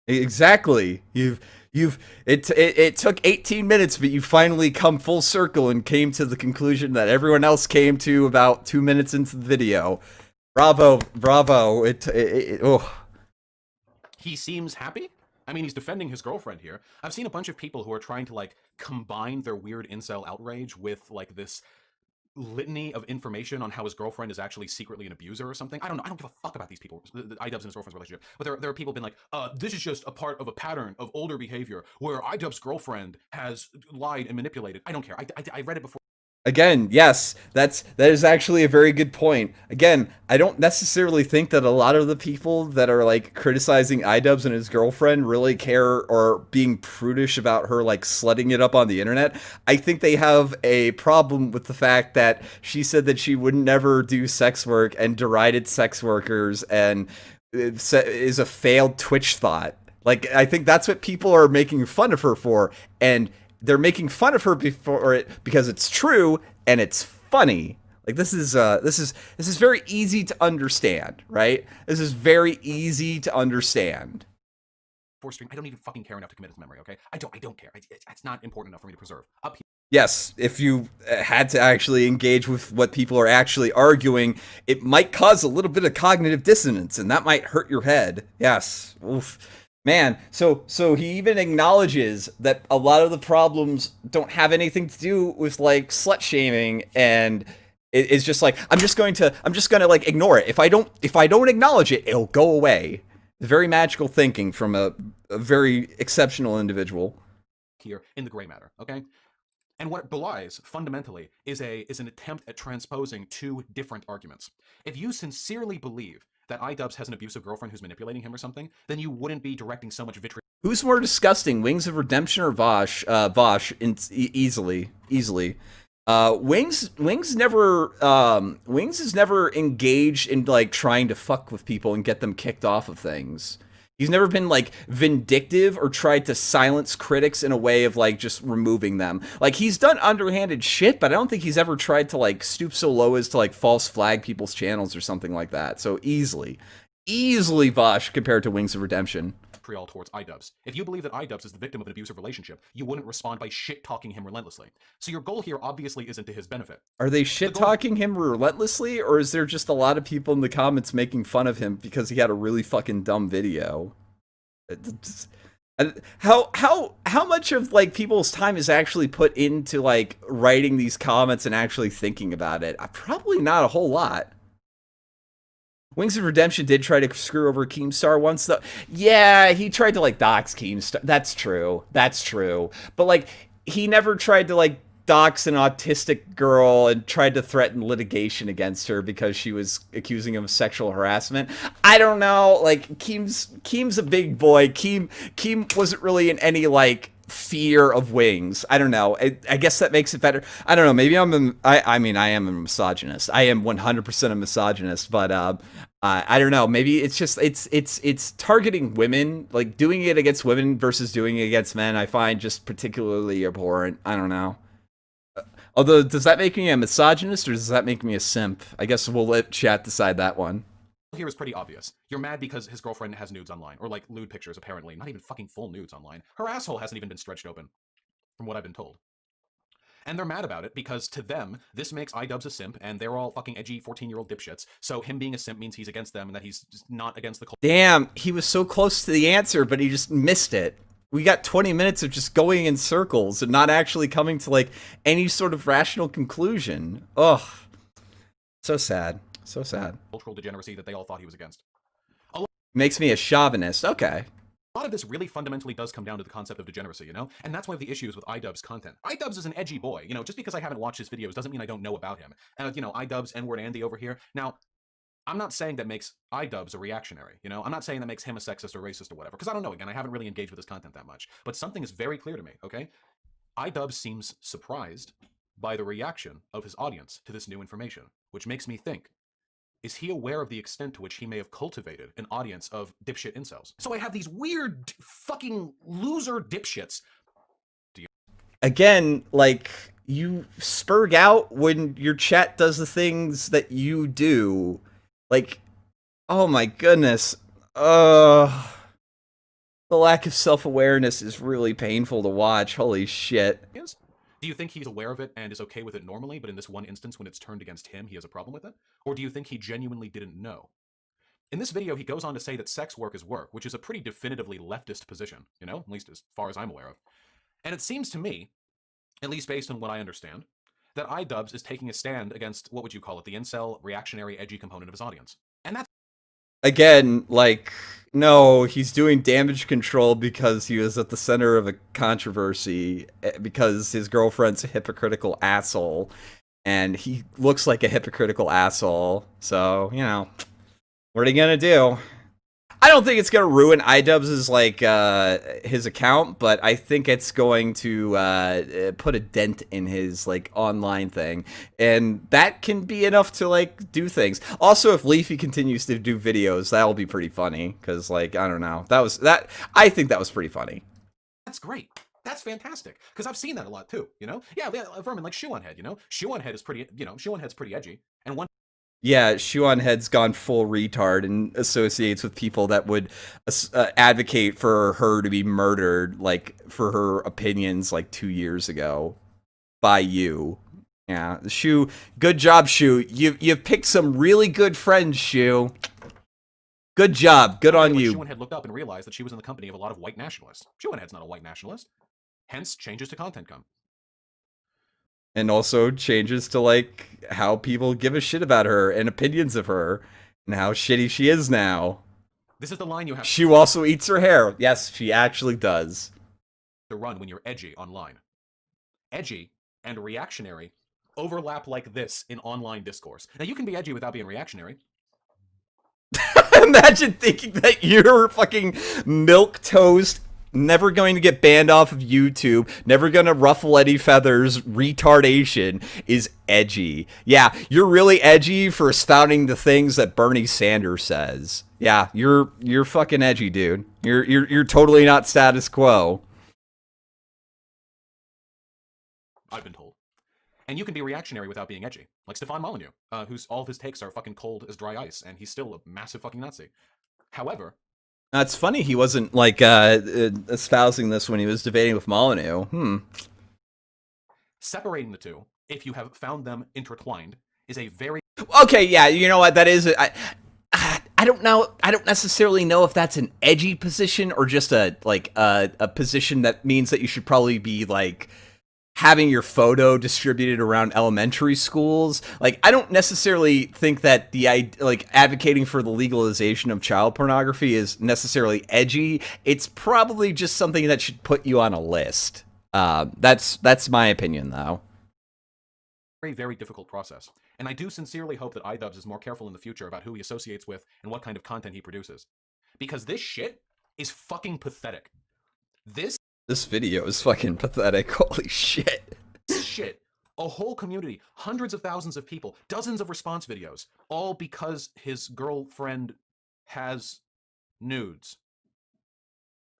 Exactly. It took 18 minutes, but you finally come full circle and came to the conclusion that everyone else came to about 2 minutes into the video. Bravo, bravo. He seems happy. I mean, he's defending his girlfriend here. I've seen a bunch of people who are trying to like combine their weird incel outrage with like this litany of information on how his girlfriend is actually secretly an abuser or something. I don't know. I don't give a fuck about these people, the Idubbz and his girlfriend's relationship. But there are people been like, this is just a part of a pattern of older behavior where Idubbz's girlfriend has lied and manipulated. I don't care. I read it before. Again, yes, that is actually a very good point. Again, I don't necessarily think that a lot of the people that are like criticizing Idubbz and his girlfriend really care or being prudish about her like slutting it up on the internet. I think they have a problem with the fact that she said that she would never do sex work and derided sex workers and is a failed Twitch thought. Like, I think that's what people are making fun of her for, and they're making fun of her because it's true and it's funny. Like, this is very easy to understand, right? This is very easy to understand. Stream, I don't even fucking care enough to commit it to memory. Okay, I don't care. It's not important enough for me to preserve. Up here. Yes, if you had to actually engage with what people are actually arguing, it might cause a little bit of cognitive dissonance, and that might hurt your head. Yes. Oof. Man, so he even acknowledges that a lot of the problems don't have anything to do with like slut shaming, and it's just like I'm just gonna like ignore it. If I don't acknowledge it, it'll go away. Very magical thinking from a very exceptional individual. Here in the gray matter, okay? And what it belies, fundamentally, is an attempt at transposing two different arguments. If you sincerely believe that Idubbz has an abusive girlfriend who's manipulating him or something, then you wouldn't be directing so much vitriol. Who's more disgusting, Wings of Redemption or Vaush? Vaush, easily. Wings is never engaged in like trying to fuck with people and get them kicked off of things. He's never been like vindictive or tried to silence critics in a way of like just removing them. Like, he's done underhanded shit, but I don't think he's ever tried to like stoop so low as to like false flag people's channels or something like that. So easily Vaush compared to Wings of Redemption. Towards Idubbz. If you believe that Idubbz is the victim of an abusive relationship, you wouldn't respond by shit-talking him relentlessly. So your goal here obviously isn't to his benefit. Are they shit-talking him relentlessly, or is there just a lot of people in the comments making fun of him because he had a really fucking dumb video? How much of like people's time is actually put into like writing these comments and actually thinking about it? Probably not a whole lot. Wings of Redemption did try to screw over Keemstar once, though. Yeah, he tried to, like, dox Keemstar. That's true. But, like, he never tried to, like, dox an autistic girl and tried to threaten litigation against her because she was accusing him of sexual harassment. I don't know. Like, Keem's a big boy. Keem wasn't really in any, like, fear of Wings. I don't know. I guess that makes it better. I don't know. Maybe I mean, I am a misogynist. I am 100% a misogynist, but I don't know. Maybe it's just it's targeting women, like doing it against women versus doing it against men. I find just particularly abhorrent. I don't know. Although, does that make me a misogynist or does that make me a simp? I guess we'll let chat decide that one. Here is pretty obvious. You're mad because his girlfriend has nudes online, or like lewd pictures apparently, not even fucking full nudes online. Her asshole hasn't even been stretched open, from what I've been told. And they're mad about it because to them, this makes Idubbz a simp, and they're all fucking edgy 14-year-old dipshits. So him being a simp means he's against them and that he's just not against the culture. Damn, he was so close to the answer, but he just missed it. We got 20 minutes of just going in circles and not actually coming to like any sort of rational conclusion. Ugh. So sad. So sad. Cultural degeneracy that they all thought he was against. Makes me a chauvinist. Okay. A lot of this really fundamentally does come down to the concept of degeneracy, you know? And that's one of the issues with Idubbz content. Idubbz is an edgy boy, you know, just because I haven't watched his videos doesn't mean I don't know about him. And, you know, Idubbz, N-word Andy over here. Now, I'm not saying that makes Idubbz a reactionary, you know? I'm not saying that makes him a sexist or racist or whatever, because I don't know, again, I haven't really engaged with his content that much. But something is very clear to me, okay? Idubbz seems surprised by the reaction of his audience to this new information, which makes me think, is he aware of the extent to which he may have cultivated an audience of dipshit incels? So I have these weird fucking loser dipshits. Again, like, you spurg out when your chat does the things that you do. Like, oh my goodness. The lack of self-awareness is really painful to watch. Holy shit. Do you think he's aware of it and is okay with it normally, but in this one instance when it's turned against him, he has a problem with it? Or do you think he genuinely didn't know? In this video, he goes on to say that sex work is work, which is a pretty definitively leftist position, you know, at least as far as I'm aware of. And it seems to me, at least based on what I understand, that Idubbz is taking a stand against, what would you call it, the incel, reactionary, edgy component of his audience. And that's... Again, like, no, he's doing damage control because he was at the center of a controversy, because his girlfriend's a hypocritical asshole, and he looks like a hypocritical asshole, so, you know, what are you gonna do? I don't think it's gonna ruin Idubbz's, like, his account, but I think it's going to put a dent in his, like, online thing, and that can be enough to, like, do things. Also, if Leafy continues to do videos, that'll be pretty funny, because, like, I don't know, I think that was pretty funny. That's great. That's fantastic, because I've seen that a lot too, you know? Yeah, Vermin, like Shoe on Head, you know? Shoe on Head is pretty, you know, Shoe on Head's pretty edgy, and one... Yeah, Shoe on Head's gone full retard and associates with people that would advocate for her to be murdered, like, for her opinions, like, 2 years ago. By you. Yeah, Shoe, good job, Shoe. You've picked some really good friends, Shoe. Good job. Good on you. Shoe on Head looked up and realized that she was in the company of a lot of white nationalists. Shoe on Head's not a white nationalist. Hence, changes to content come. And also changes to, like, how people give a shit about her and opinions of her and how shitty she is now. This is the line you have She also eats her hair. Yes, she actually does. to run when you're edgy online. Edgy and reactionary overlap like this in online discourse. Now, you can be edgy without being reactionary. Imagine thinking that you're fucking milquetoast, never going to get banned off of YouTube, never gonna ruffle any feathers, retardation is edgy. Yeah, you're really edgy for spouting the things that Bernie Sanders says. Yeah, you're fucking edgy, dude. You're totally not status quo. I've been told. And you can be reactionary without being edgy. Like Stefan Molyneux, whose all of his takes are fucking cold as dry ice, and he's still a massive fucking Nazi. However... It's funny he wasn't, like, espousing this when he was debating with Molyneux. Separating the two, if you have found them intertwined, is a very... Okay, yeah, you know what, that is... I don't know. I don't necessarily know if that's an edgy position or just a position that means that you should probably be, like, having your photo distributed around elementary schools. Like, I don't necessarily think that advocating for the legalization of child pornography is necessarily edgy. It's probably just something that should put you on a list. That's my opinion, though. Very, very difficult process. And I do sincerely hope that Idubbz is more careful in the future about who he associates with and what kind of content he produces. Because this shit is fucking pathetic. This video is fucking pathetic. Holy shit. Shit. A whole community, hundreds of thousands of people, dozens of response videos, all because his girlfriend has nudes,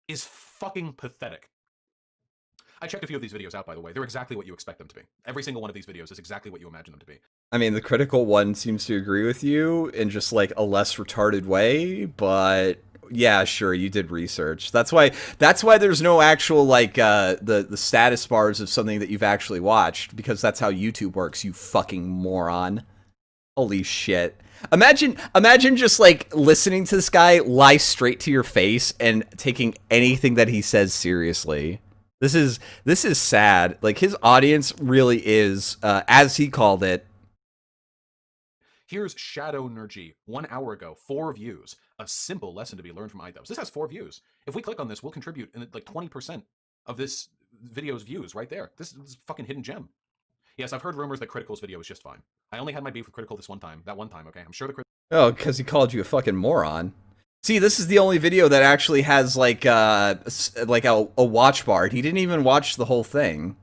is fucking pathetic. I checked a few of these videos out, by the way. They're exactly what you expect them to be. Every single one of these videos is exactly what you imagine them to be. I mean, the critical one seems to agree with you in just, like, a less retarded way, but... Yeah, sure, you did research. That's why there's no actual, like, the status bars of something that you've actually watched, because that's how YouTube works, you fucking moron. Holy shit. Imagine just, like, listening to this guy lie straight to your face and taking anything that he says seriously. This is sad. Like, his audience really is, as he called it. Here's Shadow Nergy, 1 hour ago, 4 views. A simple lesson to be learned from Idubbz. This has 4 views. If we click on this, we'll contribute in like 20% of this video's views right there. This is a fucking hidden gem. Yes, I've heard rumors that Critical's video is just fine. I only had my beef with Critical that one time, okay? I'm sure the Oh, because he called you a fucking moron. See, this is the only video that actually has, like a watch bar. He didn't even watch the whole thing.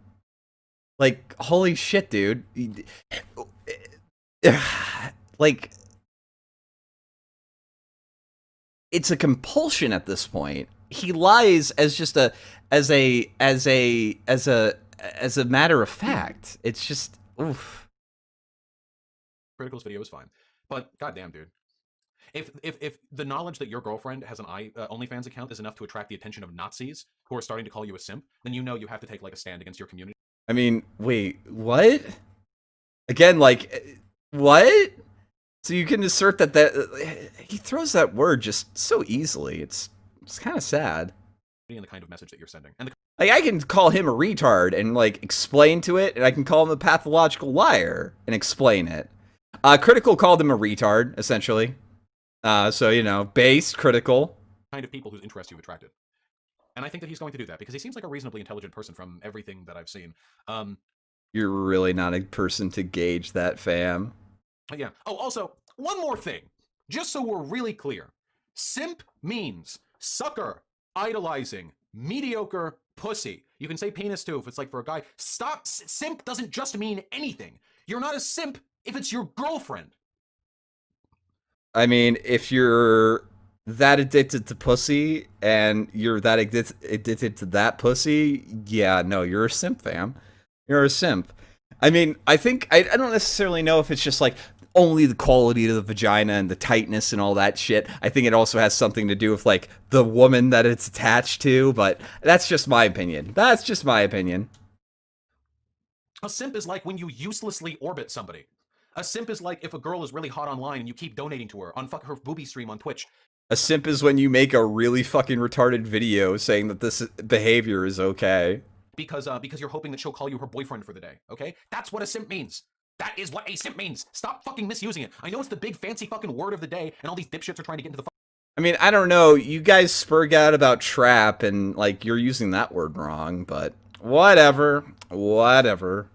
Like, holy shit, dude. Like, it's a compulsion at this point. He lies as just as a matter of fact. It's just, oof. Critical's video is fine, but goddamn, dude. If the knowledge that your girlfriend has an OnlyFans account is enough to attract the attention of Nazis who are starting to call you a simp, then you know you have to take like a stand against your community. I mean, wait, what? Again, like, what? So you can assert that he throws that word just so easily. It's kind of sad. And the kind of message that you're sending, and like, I can call him a retard and like explain to it, and I can call him a pathological liar and explain it. Critical called him a retard, essentially. So, you know, based, critical. Kind of people whose interest you've attracted. And I think that he's going to do that because he seems like a reasonably intelligent person from everything that I've seen. You're really not a person to gauge that, fam. Yeah. Oh, also, one more thing. Just so we're really clear. Simp means sucker, idolizing, mediocre pussy. You can say penis too if it's like for a guy. Stop. Simp doesn't just mean anything. You're not a simp if it's your girlfriend. I mean, if you're that addicted to pussy and you're that addicted to that pussy, yeah, no, you're a simp, fam. You're a simp. I mean, I think, I don't necessarily know if it's just like only the quality of the vagina and the tightness and all that shit. I think it also has something to do with like the woman that it's attached to, but that's just my opinion. That's just my opinion. A simp is like when you uselessly orbit somebody. A simp is like if a girl is really hot online and you keep donating to her on her booby stream on Twitch. A simp is when you make a really fucking retarded video saying that this behavior is okay. Because you're hoping that she'll call you her boyfriend for the day, okay? That's what a simp means. That is what a simp means. Stop fucking misusing it. I know it's the big fancy fucking word of the day, and all these dipshits are trying to get into the I mean, I don't know. You guys spurg out about trap, and, like, you're using that word wrong, but whatever. Whatever.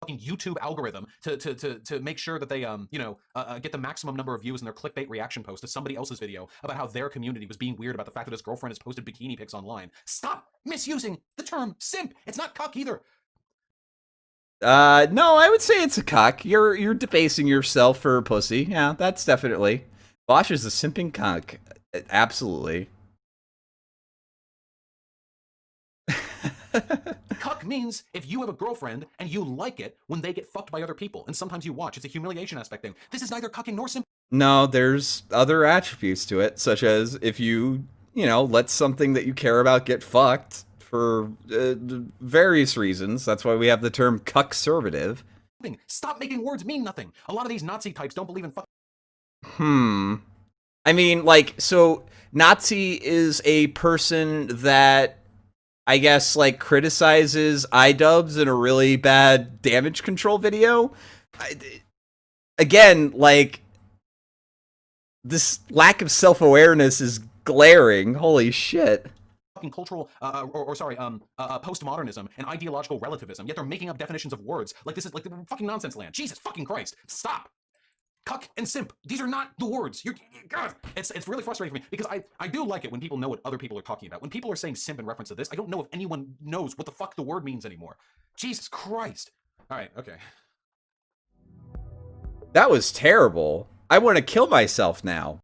Fucking YouTube algorithm to make sure that they get the maximum number of views in their clickbait reaction post to somebody else's video about how their community was being weird about the fact that his girlfriend has posted bikini pics online. Stop misusing the term simp. It's not cuck either. No, I would say it's a cuck. You're debasing yourself for a pussy. Yeah, that's definitely. Vaush is a simping cuck. Absolutely. Cuck means if you have a girlfriend and you like it when they get fucked by other people, and sometimes you watch. It's a humiliation aspect thing. This is neither cucking nor simp. No, there's other attributes to it, such as if you let something that you care about get fucked for various reasons. That's why we have the term cuck-servative. Stop making words mean nothing. A lot of these Nazi types don't believe in fuck. I mean, like, so Nazi is a person that I guess, like, criticizes Idubbz in a really bad damage control video. Again, like, this lack of self-awareness is glaring. Holy shit. Fucking cultural, postmodernism and ideological relativism, yet they're making up definitions of words. Like, this is, like, the fucking nonsense land. Jesus fucking Christ. Stop. Cuck and simp. These are not the words. God, it's really frustrating for me because I do like it when people know what other people are talking about. When people are saying simp in reference to this, I don't know if anyone knows what the fuck the word means anymore. Jesus Christ. All right, okay. That was terrible. I want to kill myself now.